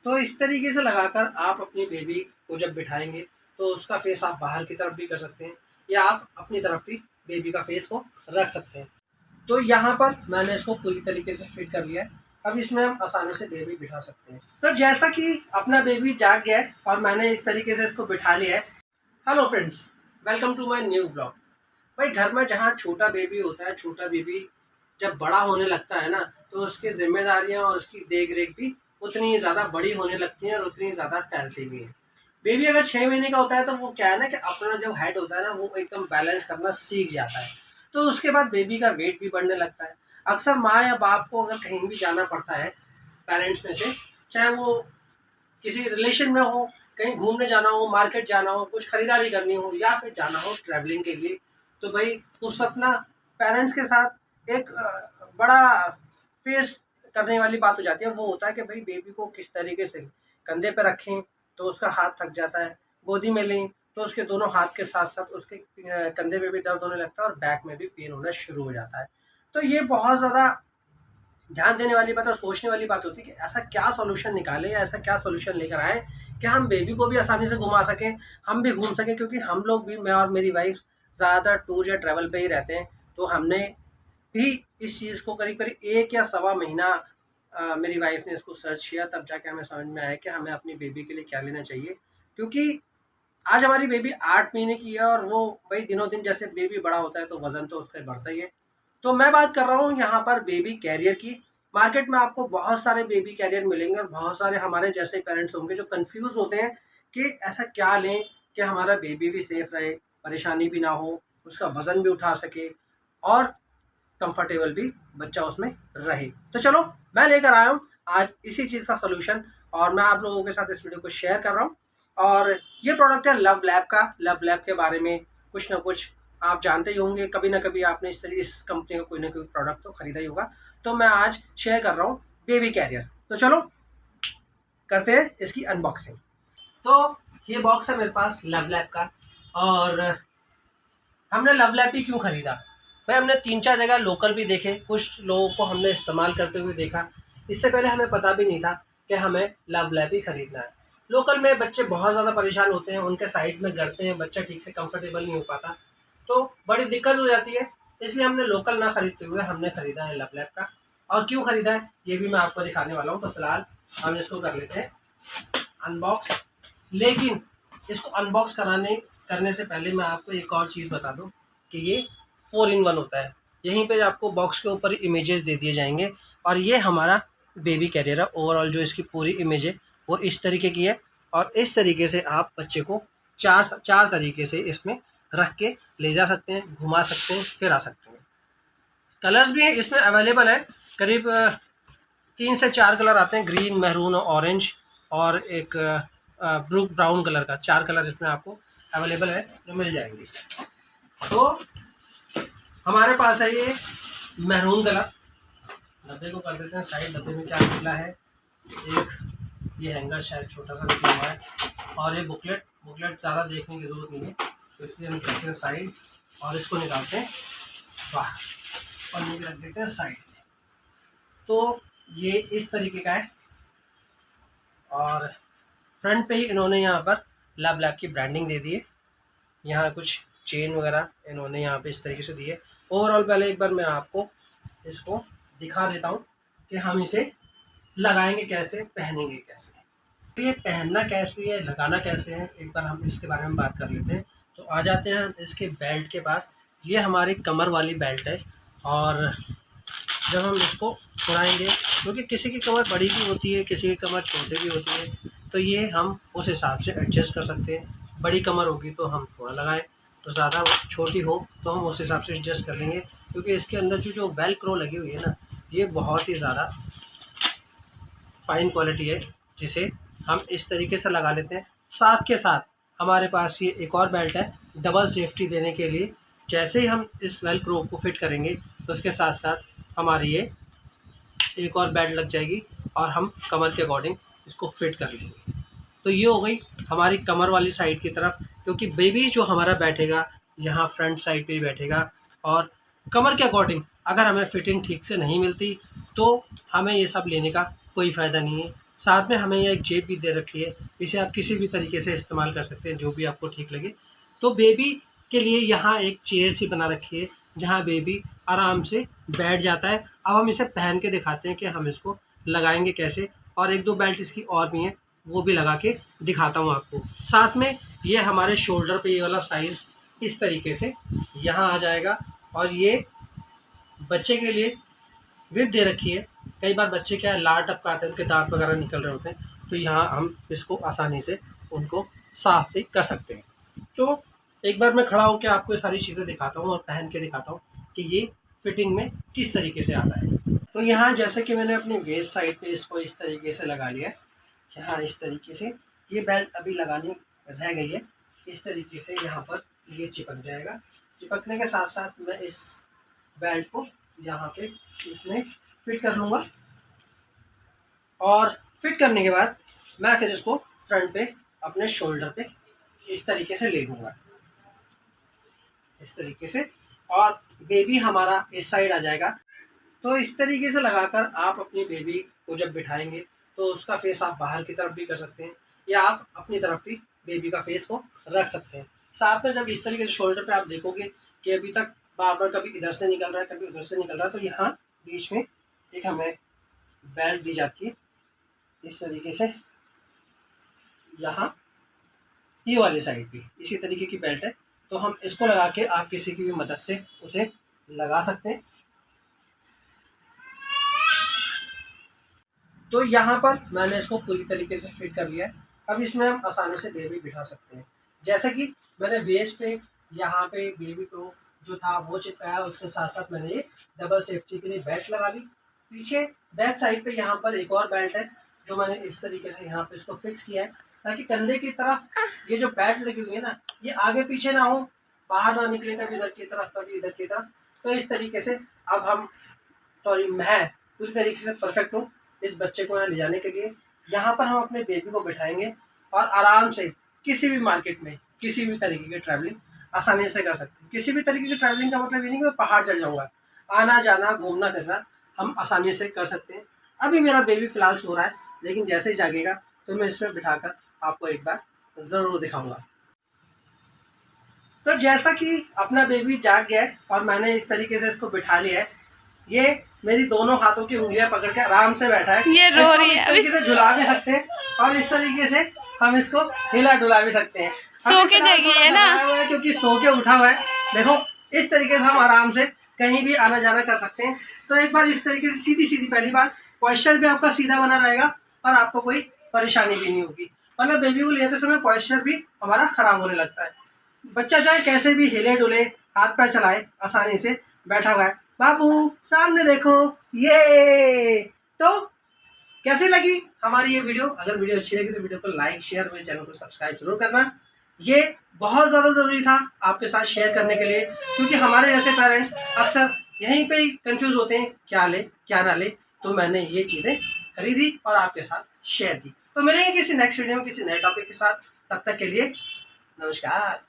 तो इस तरीके से लगाकर आप अपनी बेबी को जब बिठाएंगे तो उसका फेस आप बाहर की तरफ भी कर सकते हैं या आप अपनी तरफ भी बेबी का फेस को रख सकते हैं। तो यहाँ पर मैंने इसको पूरी तरीके से फिट कर लिया है। अब इसमें हम आसानी से बेबी बिठा सकते हैं। तो जैसा कि अपना बेबी जाग गया है और मैंने इस तरीके से इसको बिठा लिया है। Hello friends, welcome to my new blog. भाई घर में जहाँ छोटा बेबी होता है, छोटा बेबी जब बड़ा होने लगता है ना, तो उसकी जिम्मेदारियाँ और उसकी देख रेख भी उतनी ही ज़्यादा बड़ी होने लगती हैं और उतनी ही ज़्यादा फैलती भी हैं। बेबी अगर 6 महीने का होता है तो वो क्या है ना कि अपना जो हेड होता है ना वो एकदम बैलेंस करना सीख जाता है। तो उसके बाद बेबी का वेट भी बढ़ने लगता है। अक्सर माँ या बाप को अगर कहीं भी जाना पड़ता है पेरेंट्स में से, चाहे वो किसी रिलेशन में हो, कहीं घूमने जाना हो, मार्केट जाना हो, कुछ खरीदारी करनी हो या फिर जाना हो ट्रैवलिंग के लिए, तो भाई उस वक्त ना पेरेंट्स के साथ एक बड़ा फेस करने वाली बात हो जाती है। वो होता है कि भाई बेबी को किस तरीके से कंधे पे रखें तो उसका हाथ थक जाता है, गोदी में लें तो उसके दोनों हाथ के साथ साथ उसके कंधे पे भी दर्द होने लगता है और बैक में भी पेन होना शुरू हो जाता है। तो ये बहुत ज़्यादा ध्यान देने वाली बात और सोचने वाली बात होती है कि ऐसा क्या सॉल्यूशन निकालें या ऐसा क्या सॉल्यूशन लेकर आए कि हम बेबी को भी आसानी से घुमा सकें, हम भी घूम सकें। क्योंकि हम लोग भी, मैं और मेरी वाइफ ज़्यादातर टूर या ट्रैवल पे ही रहते हैं। तो हमने भी इस चीज़ को करीब करीब 1 या सवा महीना मेरी वाइफ ने इसको सर्च किया, तब जाके हमें समझ में आया कि हमें अपनी बेबी के लिए क्या लेना चाहिए। क्योंकि आज हमारी बेबी 8 महीने की है और वो भाई दिनों दिन जैसे बेबी बड़ा होता है तो वज़न तो उसका बढ़ता ही है। तो मैं बात कर रहा हूँ यहाँ पर बेबी कैरियर की। मार्केट में आपको बहुत सारे बेबी कैरियर मिलेंगे और बहुत सारे हमारे जैसे पेरेंट्स होंगे जो कंफ्यूज होते हैं कि ऐसा क्या लें कि हमारा बेबी भी सेफ रहे, परेशानी भी ना हो, उसका वज़न भी उठा सके और कंफर्टेबल भी बच्चा उसमें रहे। तो चलो मैं लेकर आया हूँ आज इसी चीज़ का सोल्यूशन और मैं आप लोगों के साथ इस वीडियो को शेयर कर रहा हूँ। और ये प्रोडक्ट है लव लैब का। लव लैब के बारे में कुछ ना कुछ आप जानते ही होंगे, कभी ना कभी आपने इस कंपनी का कोई ना कोई प्रोडक्ट तो खरीदा ही होगा। तो मैं आज शेयर कर रहा हूँ बेबी कैरियर। तो चलो करते हैं इसकी अनबॉक्सिंग। तो ये बॉक्स है मेरे पास लव लैब का। और हमने लव लैब भी क्यों खरीदा? भाई हमने 3-4 जगह लोकल भी देखे, कुछ लोगों को हमने इस्तेमाल करते हुए देखा। इससे पहले हमें पता भी नहीं था कि हमें लव लैब ही खरीदना है। लोकल में बच्चे बहुत ज़्यादा परेशान होते हैं, उनके साइड में गड़ते हैं, बच्चा ठीक से कंफर्टेबल नहीं हो पाता, तो बड़ी दिक्कत हो जाती है। इसलिए हमने लोकल ना खरीदते हुए हमने खरीदा है लव लैब का। और क्यों खरीदा है ये भी मैं आपको दिखाने वाला हूँ। तो फिलहाल हम इसको कर लेते हैं अनबॉक्स। लेकिन इसको अनबॉक्स करने से पहले मैं आपको एक और चीज़ बता दूं कि ये 4-in-1 होता है। यहीं पे आपको बॉक्स के ऊपर इमेजेस दे दिए जाएंगे और ये हमारा बेबी कैरियर है। ओवरऑल जो इसकी पूरी इमेज है वो इस तरीके की है और इस तरीके से आप बच्चे को चार तरीके से इसमें रख के ले जा सकते हैं, घुमा सकते हैं, फिर आ सकते हैं। कलर्स भी इसमें अवेलेबल है, करीब 3 से 4 कलर आते हैं, ग्रीन, मैरून, ऑरेंज और एक ब्लू ब्राउन कलर का। 4 कलर इसमें आपको अवेलेबल है जो मिल जाएंगे। तो हमारे पास है ये मैरून कलर। डब्बे को कर देते हैं साइड। डब्बे में क्या निकला है, एक ये हैंगर शायद छोटा सा निकला हुआ है और ये बुकलेट ज़्यादा देखने की ज़रूरत नहीं है, तो इसलिए हम करते हैं साइड और इसको निकालते हैं बाहर और ये रख देते हैं साइड। तो ये इस तरीके का है और फ्रंट पे ही इन्होंने यहाँ पर लव लैब की ब्रांडिंग दे दी है। यहाँ कुछ चेन वगैरह इन्होंने यहाँ पे इस तरीके से दी है। ओवरऑल पहले एक बार मैं आपको इसको दिखा देता हूँ कि हम इसे लगाएंगे कैसे, पहनेंगे कैसे। तो ये पहनना कैसे है, लगाना कैसे है, एक बार हम इसके बारे में बात कर लेते हैं। तो आ जाते हैं इसके बेल्ट के पास। ये हमारी कमर वाली बेल्ट है और जब हम इसको उड़ाएंगे, क्योंकि किसी की कमर बड़ी भी होती है, किसी की कमर छोटी भी होती है, तो ये हम उस हिसाब से एडजस्ट कर सकते हैं। बड़ी कमर होगी तो हम थोड़ा लगाएं, तो ज़्यादा छोटी हो तो हम उस हिसाब से एडजस्ट कर लेंगे। क्योंकि इसके अंदर जो वेलक्रो लगी हुई है ना, ये बहुत ही ज़्यादा फाइन क्वालिटी है, जिसे हम इस तरीके से लगा लेते हैं। साथ के साथ हमारे पास ये एक और बेल्ट है डबल सेफ्टी देने के लिए। जैसे ही हम इस वेलक्रो को फिट करेंगे तो उसके साथ साथ हमारी ये एक और बेल्ट लग जाएगी और हम कमर के अकॉर्डिंग इसको फिट कर लेंगे। तो ये हो गई हमारी कमर वाली साइड की तरफ, क्योंकि बेबी जो हमारा बैठेगा यहाँ फ्रंट साइड पे ही बैठेगा और कमर के अकॉर्डिंग अगर हमें फिटिंग ठीक से नहीं मिलती तो हमें ये सब लेने का कोई फ़ायदा नहीं है। साथ में हमें ये एक जेब भी दे रखी है, इसे आप किसी भी तरीके से इस्तेमाल कर सकते हैं जो भी आपको ठीक लगे। तो बेबी के लिए यहाँ एक चेयर सी बना रखी है जहाँ बेबी आराम से बैठ जाता है। अब हम इसे पहन के दिखाते हैं कि हम इसको लगाएंगे कैसे, और एक दो बेल्ट इसकी और भी हैं वो भी लगा के दिखाता हूँ आपको। साथ में ये हमारे शोल्डर पे ये वाला साइज़ इस तरीके से यहाँ आ जाएगा, और ये बच्चे के लिए विथ दे रखी है। कई बार बच्चे क्या है लार टपकाते हैं, उनके दांत वगैरह निकल रहे होते हैं, तो यहाँ हम इसको आसानी से उनको साफ भी कर सकते हैं। तो एक बार मैं खड़ा होकर आपको ये सारी चीज़ें दिखाता हूँ और पहन के दिखाता हूँ कि ये फिटिंग में किस तरीके से आता है। तो यहाँ जैसे कि मैंने अपनी वेस्ट साइड पे इसको इस तरीके से लगा लिया है, यहाँ इस तरीके से ये बेल्ट अभी लगानी रह गई है। इस तरीके से यहाँ पर ये चिपक जाएगा। चिपकने के साथ साथ मैं इस बेल्ट को यहाँ पे इसमें फिट कर लूँगा, और फिट करने के बाद मैं फिर इसको फ्रंट पे अपने शोल्डर पे इस तरीके से ले लूँगा, इस तरीके से, और बेबी हमारा इस साइड आ जाएगा। तो इस तरीके से लगाकर आप अपनी बेबी को जब बिठाएंगे तो उसका फेस आप बाहर की तरफ भी कर सकते हैं, या आप अपनी तरफ भी बेबी का फेस को रख सकते हैं। साथ में जब इस तरीके से शोल्डर पे आप देखोगे कि अभी तक बार बार कभी इधर से निकल रहा है कभी उधर से निकल रहा है, तो यहाँ बीच में एक हमें बेल्ट दी जाती है इस तरीके से। यहाँ ये वाली साइड भी इसी तरीके की बेल्ट है, तो हम इसको लगा के आप किसी की भी मदद से उसे लगा सकते हैं। तो यहाँ पर मैंने इसको पूरी तरीके से फिट कर लिया है। अब इसमें हम आसानी से बेबी बिठा सकते हैं। जैसे कि मैंने वेस्ट पे यहाँ पे बेबी को जो था वो चिपकाया, उसके साथ साथ मैंने ये डबल सेफ्टी के लिए बेल्ट लगा ली। पीछे बैक साइड पे यहाँ पर एक और बेल्ट है जो मैंने इस तरीके से यहाँ पे इसको फिक्स किया है, ताकि कंधे की तरफ ये जो बेल्ट लगी हुई है ना, ये आगे पीछे ना हो, बाहर ना निकले कभी इधर की तरफ कभी इधर की तरफ। तो इस तरीके से अब हम मैं उस तरीके से परफेक्ट हूँ इस बच्चे को यहाँ ले जाने के लिए। यहाँ पर हम अपने बेबी को बिठाएंगे और आराम से किसी भी मार्केट में किसी भी तरीके की ट्रैवलिंग आसानी से कर सकते हैं। किसी भी तरीके की ट्रैवलिंग का मतलब ये नहीं कि मैं पहाड़ चढ़ जाऊँगा, आना जाना घूमना फिरना हम आसानी से कर सकते हैं। अभी मेरा बेबी फिलहाल सो रहा है, लेकिन जैसे ही जागेगा तो मैं इसमें बिठाकर आपको एक बार ज़रूर दिखाऊंगा। तो जैसा कि अपना बेबी जाग गया है और मैंने इस तरीके से इसको बिठा लिया है, ये मेरी दोनों हाथों की उंगलियां पकड़ के आराम से बैठा है। ये रो रही है। इस तरीके से झुला भी सकते हैं और इस तरीके से हम इसको हिला डुला भी सकते हैं। सो के जगी है ना, क्योंकि सो के उठा हुआ है। देखो इस तरीके से हम आराम से कहीं भी आना जाना कर सकते हैं। तो एक बार इस तरीके से सीधी सीधी, पहली बार पॉस्चर भी आपका सीधा बना रहेगा और आपको कोई परेशानी भी नहीं होगी, वरना बेबी को लेते समय पॉस्चर भी हमारा खराब होने लगता है। बच्चा चाहे कैसे भी हिले डुले हाथ पैर चलाए आसानी से बैठा हुआ है। बाबू सामने देखो, ये तो कैसी लगी हमारी ये वीडियो? अगर वीडियो अच्छी लगी तो वीडियो को लाइक शेयर, मेरे चैनल को सब्सक्राइब जरूर करना। ये बहुत ज़्यादा ज़रूरी था आपके साथ शेयर करने के लिए, क्योंकि हमारे जैसे पेरेंट्स अक्सर यहीं पे ही कंफ्यूज होते हैं क्या ले क्या ना ले। तो मैंने ये चीज़ें खरीदी और आपके साथ शेयर की। तो मिलेंगे किसी नेक्स्ट वीडियो में किसी नए टॉपिक के साथ। तब तक के लिए नमस्कार।